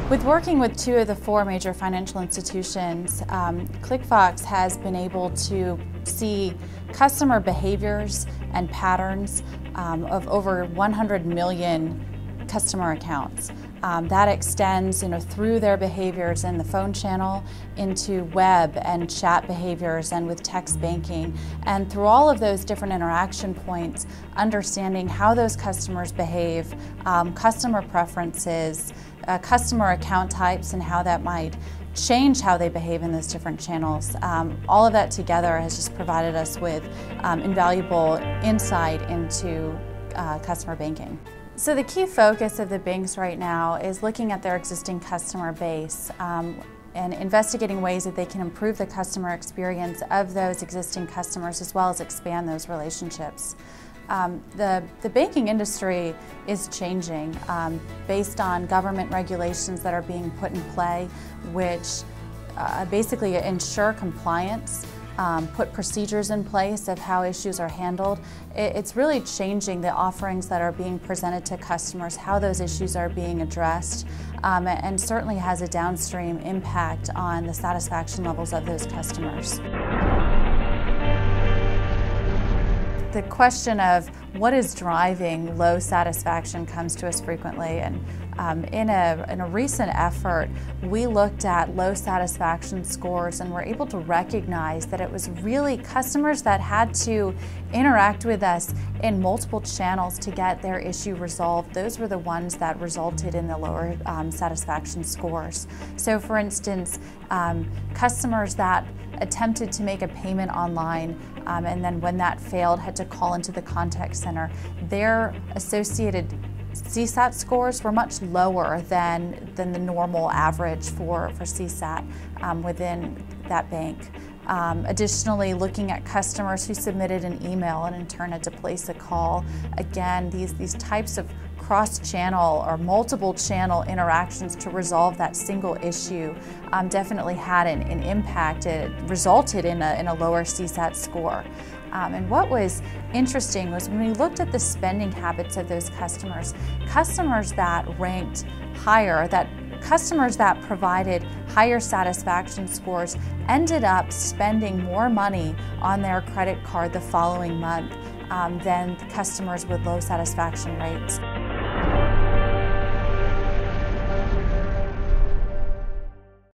With working with two of the four major financial institutions, ClickFox has been able to see customer behaviors and patterns of over 100 million customer accounts. That extends through their behaviors in the phone channel into web and chat behaviors and with text banking, and through all of those different interaction points, understanding how those customers behave, customer preferences, customer account types, and how that might change how they behave in those different channels. All of that together has just provided us with invaluable insight into customer banking. So the key focus of the banks right now is looking at their existing customer base and investigating ways that they can improve the customer experience of those existing customers as well as expand those relationships. The banking industry is changing based on government regulations that are being put in play, which basically ensure compliance, put procedures in place of how issues are handled. It's really changing the offerings that are being presented to customers, how those issues are being addressed, and certainly has a downstream impact on the satisfaction levels of those customers. The question of what is driving low satisfaction comes to us frequently, and in a recent effort we looked at low satisfaction scores and were able to recognize that it was really customers that had to interact with us in multiple channels to get their issue resolved. Those were the ones that resulted in the lower satisfaction scores. So for instance, customers that attempted to make a payment online and then when that failed had to call into the contact center, their associated CSAT scores were much lower than the normal average for CSAT within that bank. Additionally, looking at customers who submitted an email and in turn had to place a call, again, these types of cross-channel or multiple channel interactions to resolve that single issue definitely had an impact. It resulted in a lower CSAT score. And what was interesting was when we looked at the spending habits of those customers that ranked higher, customers that provided higher satisfaction scores ended up spending more money on their credit card the following month than customers with low satisfaction rates.